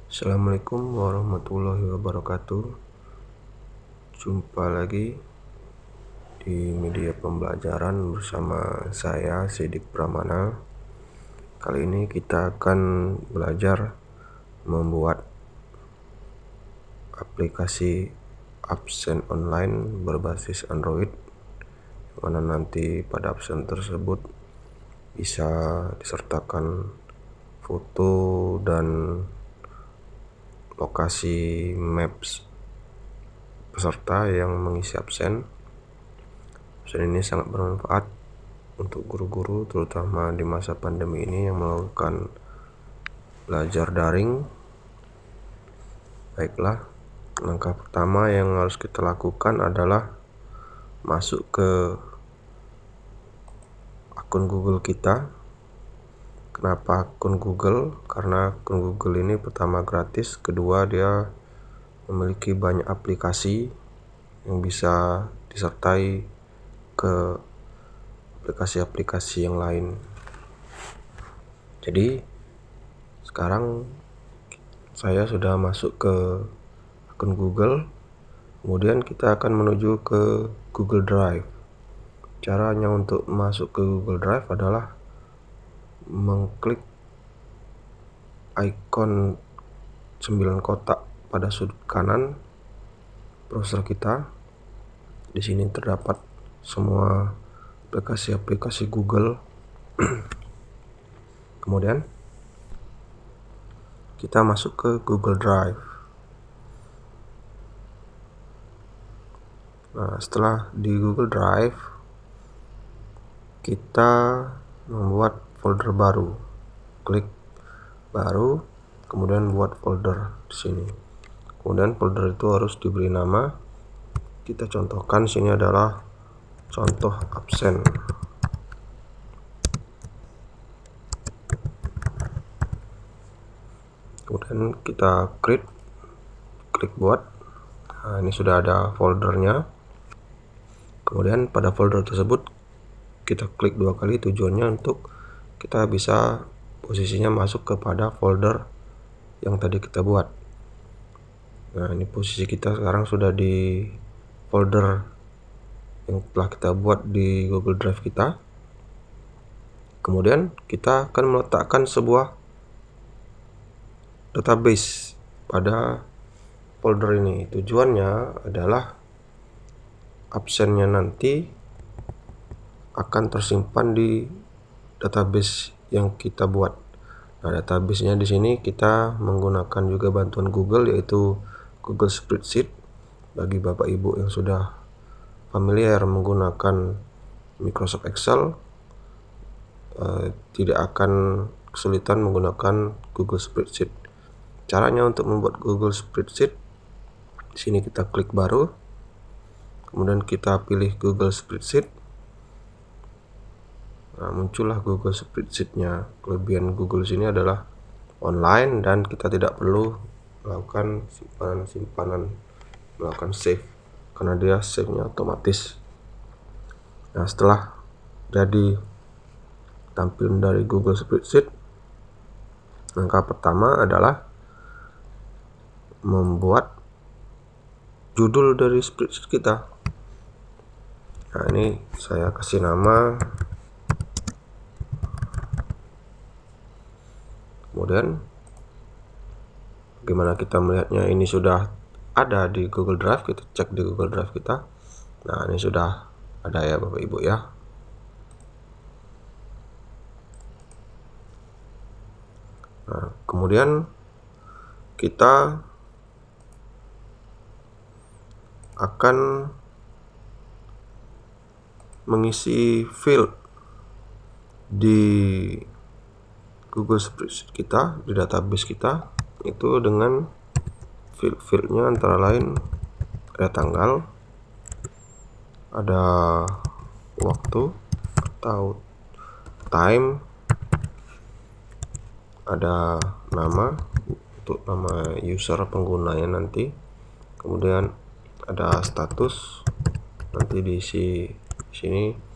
Assalamualaikum warahmatullahi wabarakatuh. Jumpa lagi di media pembelajaran bersama saya Sidik Pramana. Kali ini kita akan belajar membuat aplikasi absen online berbasis Android, mana nanti pada absen tersebut bisa disertakan foto dan lokasi maps peserta yang mengisi absen. Absen ini sangat bermanfaat untuk guru-guru, terutama di masa pandemi ini yang melakukan belajar daring. Baiklah, langkah pertama yang harus kita lakukan adalah masuk ke akun Google kita. Kenapa akun Google? Karena akun Google ini pertama gratis, kedua dia memiliki banyak aplikasi yang bisa disertai ke aplikasi-aplikasi yang lain. Jadi sekarang saya sudah masuk ke akun Google, kemudian kita akan menuju ke Google Drive. Caranya untuk masuk ke Google Drive adalah mengklik ikon 9 kotak pada sudut kanan browser kita. Di sini terdapat semua aplikasi-aplikasi Google. Kemudian kita masuk ke Google Drive. Nah, setelah di Google Drive kita membuat folder baru. Klik baru, kemudian buat folder di sini. Kemudian folder itu harus diberi nama. Kita contohkan sini adalah contoh absen. Kemudian kita klik buat. Nah, ini sudah ada foldernya. Kemudian pada folder tersebut kita klik 2 kali, tujuannya untuk kita bisa posisinya masuk kepada folder yang tadi kita buat. Nah, ini posisi kita sekarang sudah di folder yang telah kita buat di Google Drive kita. Kemudian kita akan meletakkan sebuah database pada folder ini. Tujuannya adalah absennya nanti akan tersimpan di database yang kita buat. Nah, database-nya di sini kita menggunakan juga bantuan Google, yaitu Google Spreadsheet. Bagi Bapak Ibu yang sudah familiar menggunakan Microsoft Excel, tidak akan kesulitan menggunakan Google Spreadsheet. Caranya untuk membuat Google Spreadsheet, di sini kita klik baru, kemudian kita pilih Google Spreadsheet. Nah, muncullah Google Spreadsheet-nya. Kelebihan Google sini adalah online dan kita tidak perlu melakukan simpanan, melakukan save, karena dia save-nya otomatis. Nah, setelah jadi tampilan dari Google Spreadsheet, langkah pertama adalah membuat judul dari spreadsheet kita. Nah, ini saya kasih nama. Kemudian bagaimana kita melihatnya? Ini sudah ada di Google Drive. Kita cek di Google Drive kita. Nah, ini sudah ada ya Bapak Ibu ya. Nah, kemudian kita akan mengisi field di Google Spreadsheet kita, di database kita, itu dengan field-fieldnya antara lain ada tanggal, ada waktu atau time, ada nama untuk nama user penggunanya nanti, kemudian ada status, nanti diisi sini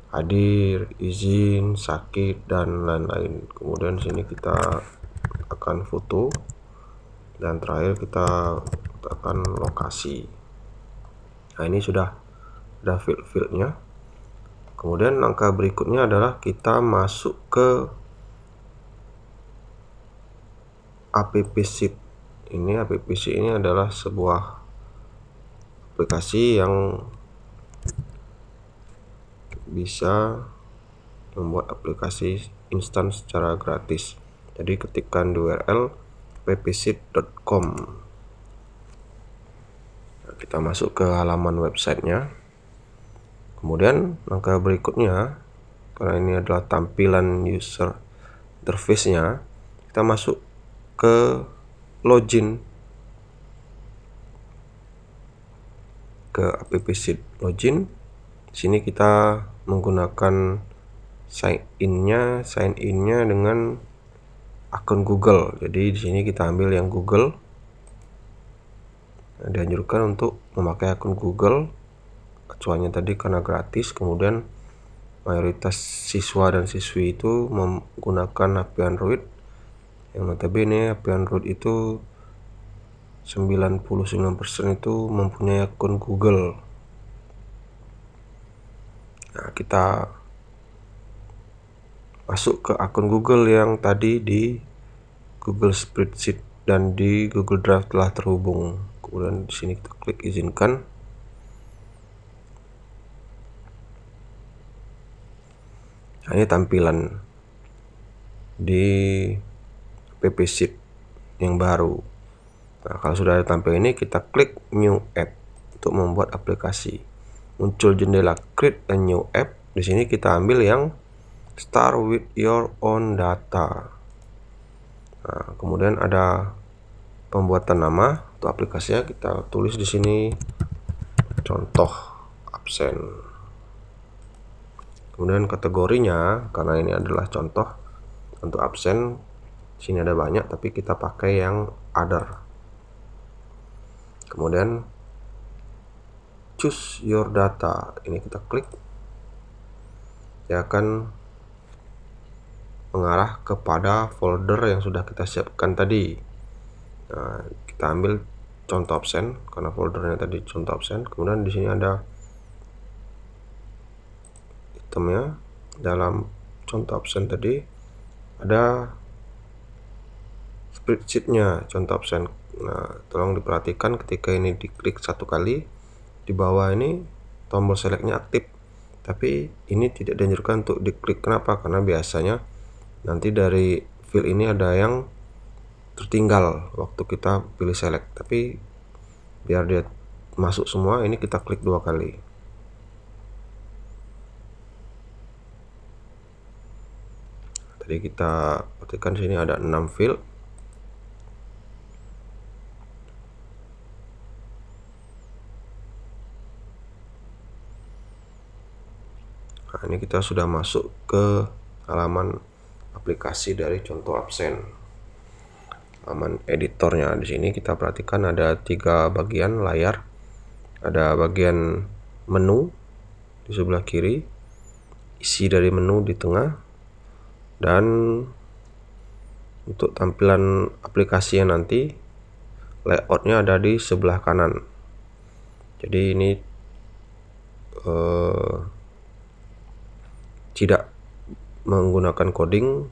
hadir, izin, sakit, dan lain-lain. Kemudian sini kita akan foto, dan terakhir kita tekan lokasi. Nah, ini sudah ada field-fieldnya. Kemudian langkah berikutnya adalah kita masuk ke AppSheet. Ini AppSheet ini adalah sebuah aplikasi yang bisa membuat aplikasi instan secara gratis. Jadi ketikkan di URL appsheet.com. Nah, kita masuk ke halaman websitenya. Kemudian langkah berikutnya, karena ini adalah tampilan user interface-nya, kita masuk ke login ke AppSheet. Login. Di sini kita menggunakan sign in-nya dengan akun Google. Jadi di sini kita ambil yang Google. Nah, dianjurkan untuk memakai akun Google. Acuannya tadi karena gratis. Kemudian mayoritas siswa dan siswi itu menggunakan HP Android. Yang notabene HP Android itu 99% itu mempunyai akun Google. Nah, kita masuk ke akun Google yang tadi di Google Spreadsheet dan di Google Drive telah terhubung. Kemudian di sini kita klik izinkan. Nah, ini tampilan di AppSheet yang baru. Nah, kalau sudah ada tampilan ini, kita klik New App untuk membuat aplikasi. Muncul jendela Create a New App. Di sini kita ambil yang Start with your own data. Nah, kemudian ada pembuatan nama untuk aplikasinya. Kita tulis di sini contoh absen. Kemudian kategorinya, karena ini adalah contoh untuk absen, sini ada banyak, tapi kita pakai yang other. Kemudian choose your data, ini kita klik, dia akan mengarah kepada folder yang sudah kita siapkan tadi. Nah, kita ambil contoh absen karena foldernya tadi contoh absen. Kemudian di sini ada itemnya. Dalam contoh absen tadi ada spreadsheetnya contoh absen. Nah, tolong diperhatikan ketika ini diklik satu kali, di bawah ini tombol selectnya aktif, tapi ini tidak dianjurkan untuk diklik. Kenapa? Karena biasanya nanti dari field ini ada yang tertinggal waktu kita pilih select, tapi biar dia masuk semua, ini kita klik 2 kali. Tadi kita perhatikan sini ada 6 field. Nah, ini kita sudah masuk ke halaman aplikasi dari contoh absen. Halaman editornya, di sini kita perhatikan ada 3 bagian layar. Ada bagian menu di sebelah kiri, isi dari menu di tengah, dan untuk tampilan aplikasinya nanti layoutnya ada di sebelah kanan. Jadi ini tidak menggunakan coding,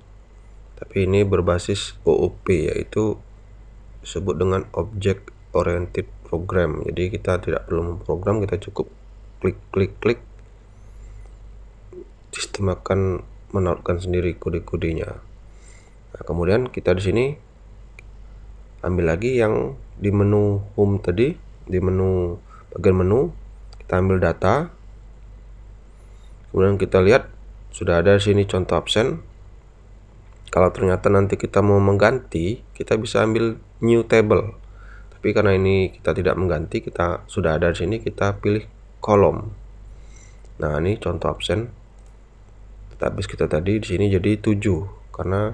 tapi ini berbasis OOP, yaitu disebut dengan Object Oriented Program. Jadi kita tidak perlu memprogram, kita cukup klik, sistem akan menautkan sendiri kode-kodenya. Nah, kemudian kita di sini ambil lagi yang di menu home tadi, di menu bagian menu kita ambil data. Kemudian kita lihat sudah ada di sini contoh absen. Kalau ternyata nanti kita mau mengganti, kita bisa ambil new table. Tapi karena ini kita tidak mengganti, kita sudah ada di sini, kita pilih kolom. Nah, ini contoh absen. Database kita tadi di sini jadi 7, karena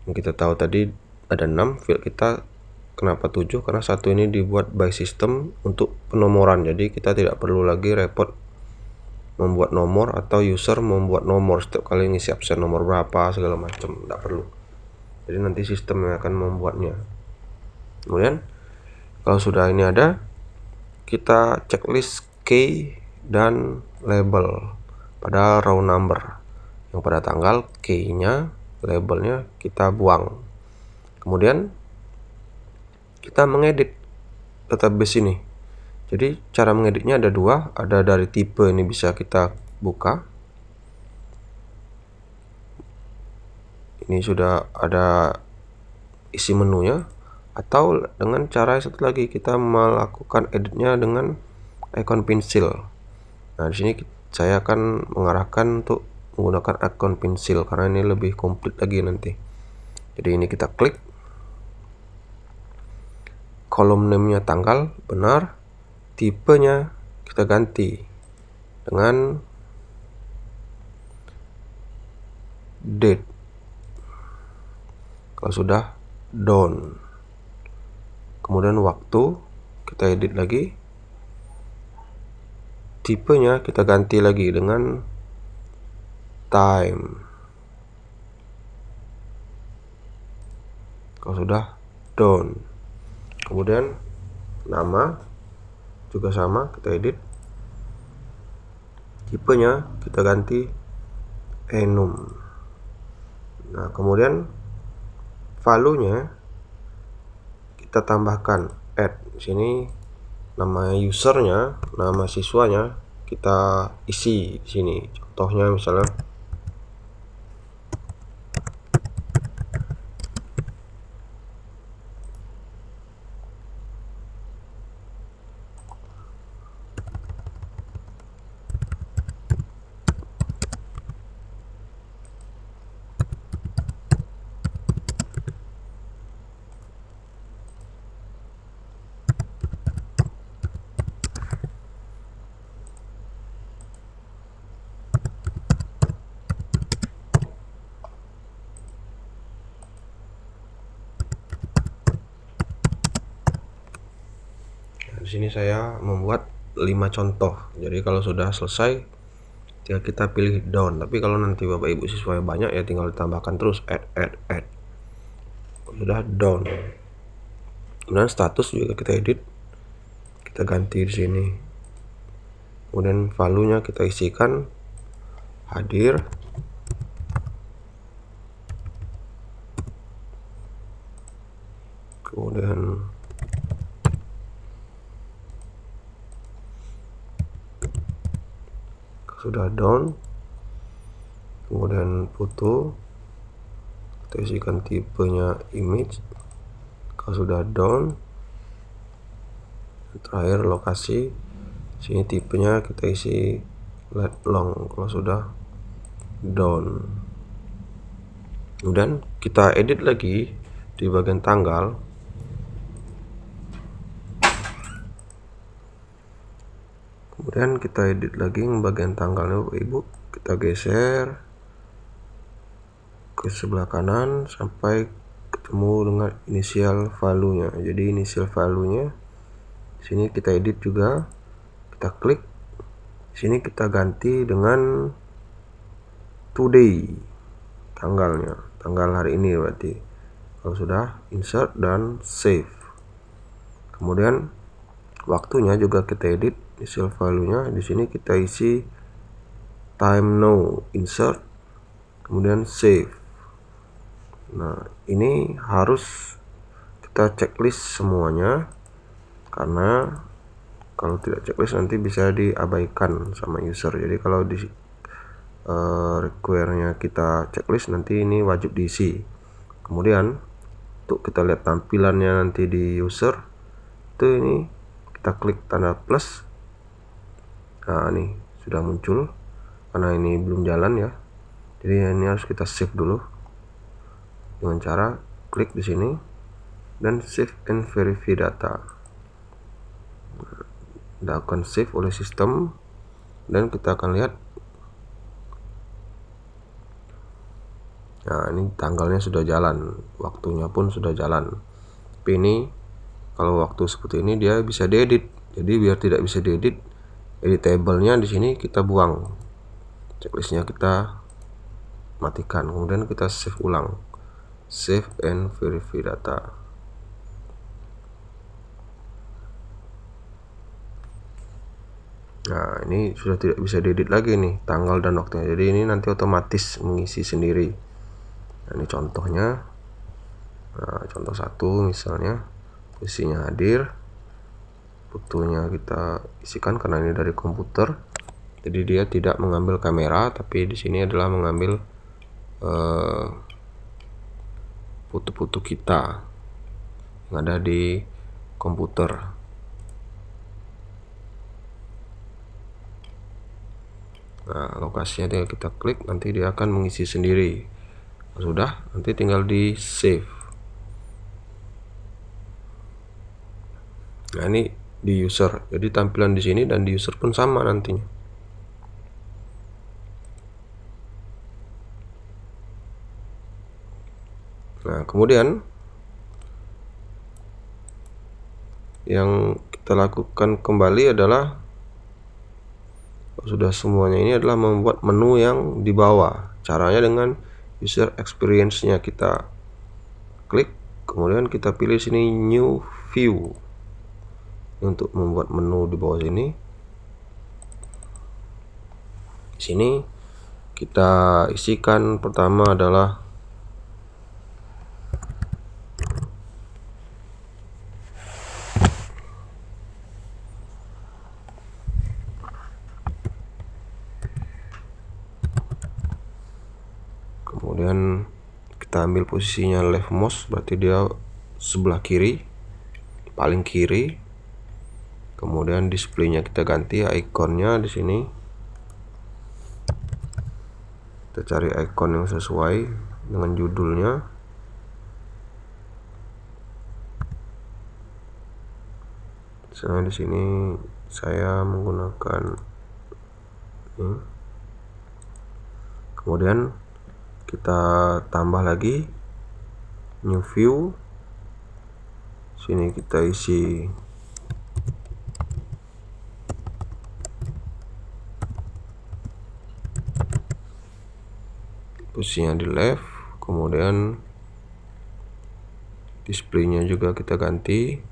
yang kita tahu tadi ada 6 field kita. Kenapa 7? Karena satu ini dibuat by system untuk penomoran, jadi kita tidak perlu lagi repot membuat nomor atau user membuat nomor setiap kali ngisi absen nomor berapa segala macam, tidak perlu. jadi nanti sistem yang akan membuatnya. Kemudian kalau sudah ini ada, kita checklist key dan label pada row number yang pada tanggal, key-nya, labelnya kita buang. Kemudian kita mengedit database ini. Jadi cara mengeditnya ada dua, ada dari tipe, ini bisa kita buka. Ini sudah ada isi menunya, atau dengan cara satu lagi kita melakukan editnya dengan icon pensil. Nah, di sini saya akan mengarahkan untuk menggunakan icon pensil karena ini lebih komplit lagi nanti. Jadi ini kita klik, kolom name-nya tanggal benar, tipenya kita ganti dengan date. Kalau sudah done, kemudian waktu kita edit lagi, tipenya kita ganti lagi dengan time. Kalau sudah done, kemudian nama juga sama, kita edit, tipenya kita ganti enum. Nah, kemudian value-nya kita tambahkan add. Sini nama usernya, nama siswanya kita isi di sini. Contohnya misalnya di sini saya membuat 5 contoh. Jadi kalau sudah selesai tinggal kita pilih down. Tapi kalau nanti Bapak Ibu siswanya banyak ya tinggal ditambahkan terus add. Sudah down. Kemudian status juga kita edit. Kita ganti di sini. Kemudian value-nya kita isikan hadir. Kemudian sudah down, kemudian foto kita isikan tipenya image. Kalau sudah down, terakhir lokasi, sini tipenya kita isi let long. Kalau sudah down, kemudian kita edit lagi di bagian tanggal. Kemudian kita edit lagi bagian tanggalnya Bapak Ibu, kita geser ke sebelah kanan sampai ketemu dengan initial value-nya. Jadi initial value-nya sini kita edit juga, kita klik sini, kita ganti dengan today, tanggalnya, tanggal hari ini berarti. Kalau sudah insert dan save. Kemudian waktunya juga kita edit, initial value-nya di sini kita isi time now, insert, kemudian save. Nah, ini harus kita checklist semuanya karena kalau tidak checklist nanti bisa diabaikan sama user. Jadi kalau di require-nya kita checklist, nanti ini wajib diisi. Kemudian untuk kita lihat tampilannya nanti di user itu, ini kita klik tanda plus. Nah, ini sudah muncul karena ini belum jalan ya. Jadi ini harus kita save dulu dengan cara klik di sini dan save and verify data. Nah, akan save oleh sistem dan kita akan lihat. Nah, ini tanggalnya sudah jalan, waktunya pun sudah jalan. Tapi ini kalau waktu seperti ini dia bisa diedit. Jadi biar tidak bisa diedit, editable-nya di sini kita buang. Checklistnya kita matikan, kemudian kita save ulang. save and verify data. Nah, ini sudah tidak bisa diedit lagi nih tanggal dan waktunya, jadi ini nanti otomatis mengisi sendiri. Nah, ini contohnya. Nah, contoh 1 misalnya posisinya hadir, fotonya kita isikan karena ini dari komputer, jadi dia tidak mengambil kamera, tapi di sini adalah mengambil foto-foto kita yang ada di komputer. Nah, lokasinya tinggal kita klik, nanti dia akan mengisi sendiri. Sudah, nanti tinggal di save. Nah, ini di user, jadi tampilan di sini dan di user pun sama nantinya. Nah, kemudian yang kita lakukan kembali adalah, sudah semuanya ini adalah membuat menu yang di bawah. Caranya dengan user experience-nya kita klik, kemudian kita pilih sini new view untuk membuat menu di bawah sini. Di sini kita isikan pertama adalah kemudian kita ambil posisinya leftmost, berarti dia sebelah kiri, paling kiri. Kemudian displaynya kita ganti ikonnya di sini. Kita cari ikon yang sesuai dengan judulnya. Misalnya di sini saya menggunakan ini. Kemudian kita tambah lagi new view. Sini kita isi posisinya di left, kemudian displaynya juga kita ganti.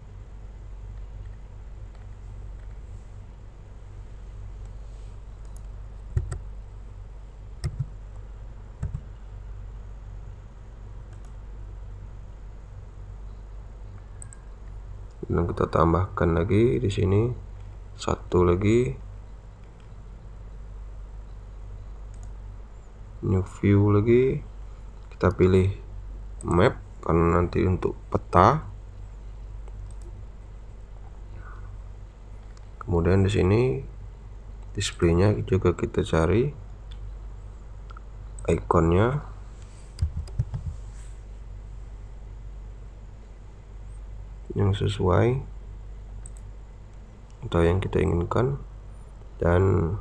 Dan kita tambahkan lagi di sini satu lagi new view lagi, kita pilih map karena nanti untuk peta. Kemudian di sini displaynya juga kita cari ikonnya. Yang sesuai atau yang kita inginkan, dan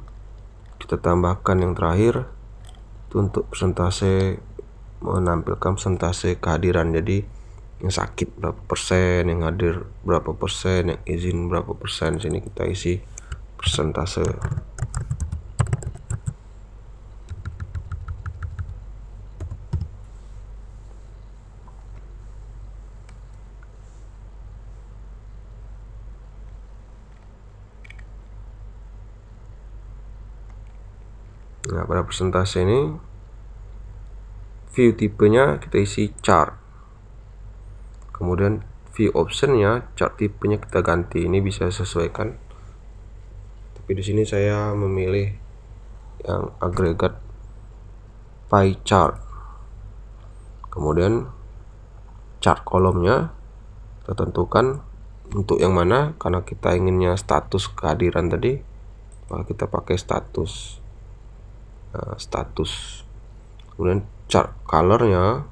kita tambahkan yang terakhir itu untuk persentase, menampilkan persentase kehadiran. Jadi yang sakit berapa persen, yang hadir berapa persen, yang izin berapa persen. Sini kita isi persentase. Nah, pada persentase ini view tipenya kita isi chart, kemudian view optionnya chart tipenya kita ganti. Ini bisa sesuaikan, tapi di sini saya memilih yang agregat pie chart. Kemudian chart kolomnya kita tentukan untuk yang mana, karena kita inginnya status kehadiran tadi, maka kita pakai status. Status. Kemudian chart colornya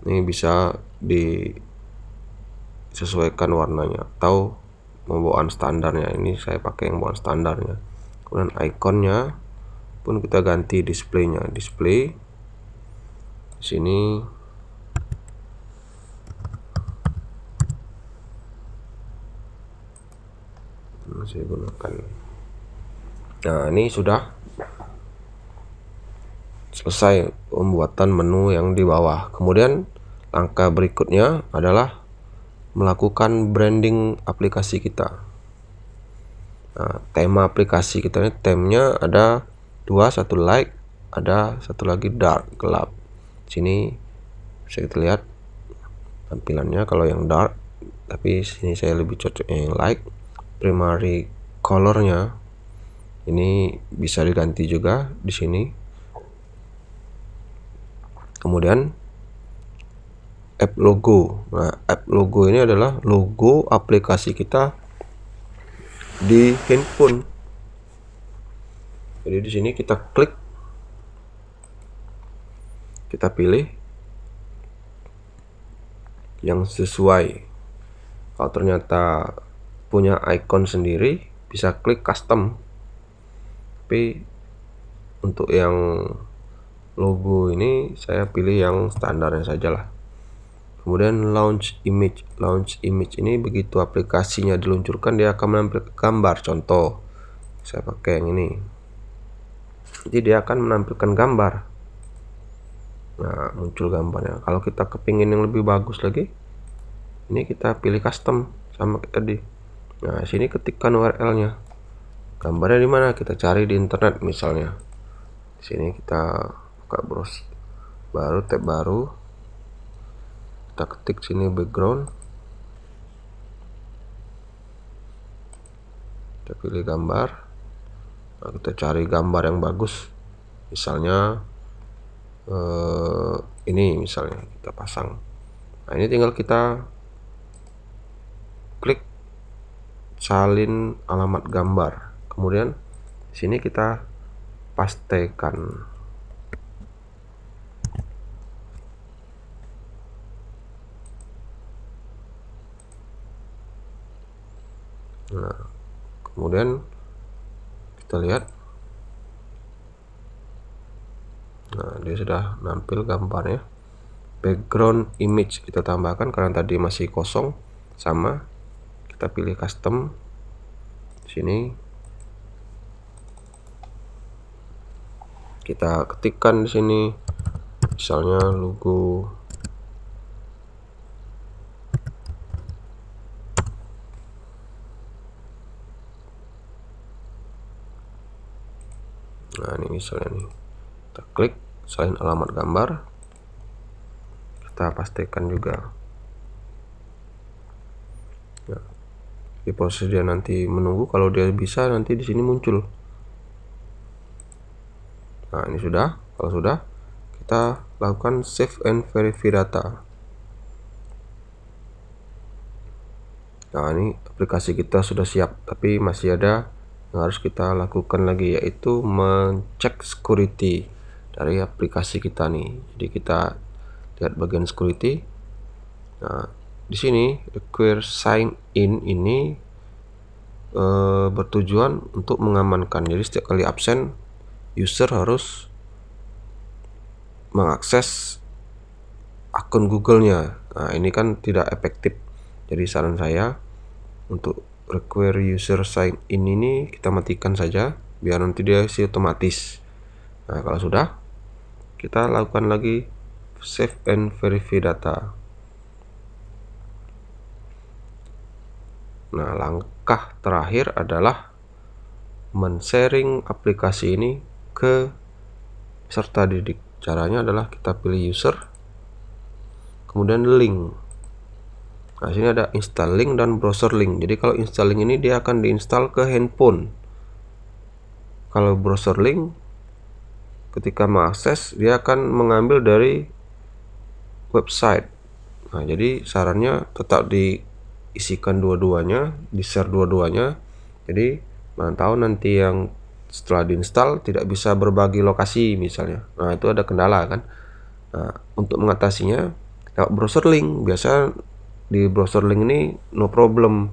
ini bisa disesuaikan warnanya atau bawaan standarnya. Ini saya pakai yang bawaan standarnya. Kemudian ikonnya pun kita ganti displaynya, display. Di sini masih gunakan. Nah, ini sudah selesai pembuatan menu yang di bawah. Kemudian langkah berikutnya adalah melakukan branding aplikasi kita. Nah, tema aplikasi kita ini, temanya ada dua, satu light, ada satu lagi dark, gelap. Sini bisa kita lihat tampilannya kalau yang dark, tapi sini saya lebih cocok yang light. Primary colornya ini bisa diganti juga di sini. Kemudian app logo. Nah, app logo ini adalah logo aplikasi kita di handphone. Jadi di sini kita klik, kita pilih yang sesuai. Kalau ternyata punya icon sendiri, bisa klik custom. Tapi untuk yang logo ini saya pilih yang standarnya saja lah. Kemudian launch image. Launch image ini begitu aplikasinya diluncurkan dia akan menampilkan gambar. Contoh, saya pakai yang ini. Jadi dia akan menampilkan gambar. Nah, muncul gambarnya. Kalau kita kepingin yang lebih bagus lagi, ini kita pilih custom sama kayak tadi. Nah, sini ketikkan URL-nya. Gambarnya di mana? Kita cari di internet misalnya. Di sini kita buka browse baru, tab baru. Kita ketik sini background. Kita pilih gambar. Nah, kita cari gambar yang bagus. Misalnya ini misalnya kita pasang. Nah, ini tinggal kita klik salin alamat gambar. Kemudian sini kita pastekan. Nah, kemudian kita lihat. Nah, dia sudah nampil gambarnya. Background image kita tambahkan karena tadi masih kosong, sama kita pilih custom. Sini kita ketikkan di sini misalnya logo. Nah, ini misalnya nih, kita klik salin alamat gambar, kita pastikan juga. Nah, di proses dia nanti menunggu, kalau dia bisa nanti di sini muncul. Nah, ini sudah. Kalau sudah, kita lakukan save and verify data. Nah, ini aplikasi kita sudah siap, tapi masih ada yang harus kita lakukan lagi, yaitu mengecek security dari aplikasi kita nih. Jadi kita lihat bagian security. Nah, di sini require sign in ini bertujuan untuk mengamankan. Jadi setiap kali absen, user harus mengakses akun Google-nya. Nah, ini kan tidak efektif. Jadi saran saya untuk require user sign in ini kita matikan saja biar nanti dia isi otomatis. Nah, kalau sudah, kita lakukan lagi save and verify data. Nah, langkah terakhir adalah men-sharing aplikasi ini ke peserta didik. Caranya adalah kita pilih user, kemudian link. Nah, sini ada install link dan browser link. Jadi kalau install link ini dia akan diinstal ke handphone. Kalau browser link, ketika mengakses dia akan mengambil dari website. Nah, jadi sarannya tetap diisikan dua-duanya, di-share dua-duanya. Jadi tahu nanti yang setelah diinstal tidak bisa berbagi lokasi misalnya. Nah, itu ada kendala kan. Nah, untuk mengatasinya lewat browser link. Biasa di browser link ini no problem,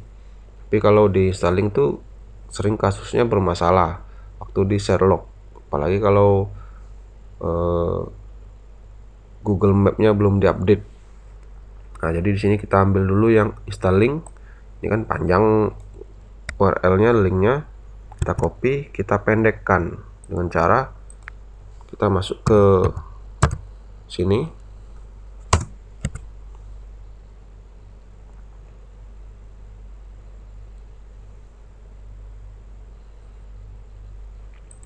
tapi kalau di installing tuh sering kasusnya bermasalah waktu di share log, apalagi kalau Google Map-nya belum diupdate. Nah, jadi di sini kita ambil dulu yang installing. Ini kan panjang URL-nya, linknya kita copy, kita pendekkan dengan cara kita masuk ke sini,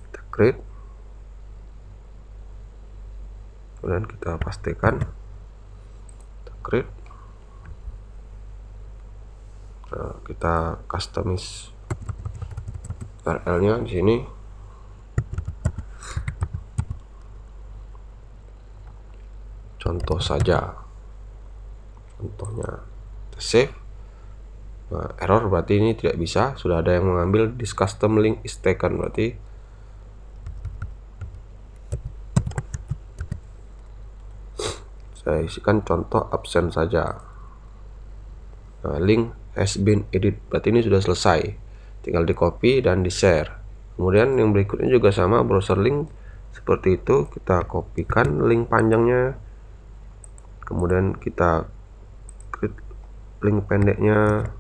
kita create, kemudian kita pastikan, kita create. Nah, kita customize URL-nya di sini. Contoh saja, contohnya kita save. Nah, error berarti ini tidak bisa, sudah ada yang mengambil. This custom link is taken, berarti saya isikan contoh absen saja. Nah, link has been edit, berarti ini sudah selesai, tinggal di copy dan di share. Kemudian yang berikutnya juga sama, browser link seperti itu, kita kopikan link panjangnya, kemudian kita create link pendeknya,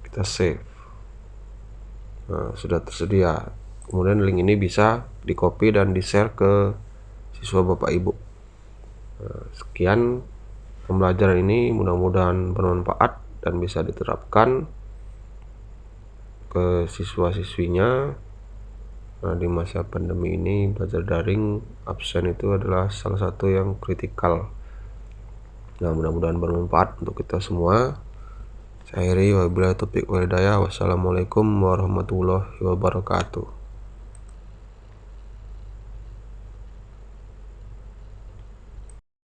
kita save. Nah, sudah tersedia. Kemudian link ini bisa di copy dan di share ke siswa Bapak Ibu. Nah, sekian pembelajaran ini, mudah-mudahan bermanfaat dan bisa diterapkan ke siswa-siswinya. Nah, di masa pandemi ini belajar daring, absen itu adalah salah satu yang kritikal. Nah, mudah-mudahan bermanfaat untuk kita semua. Saya akhiri, wabillahi taufiq wal hidayah. Wassalamualaikum warahmatullahi wabarakatuh.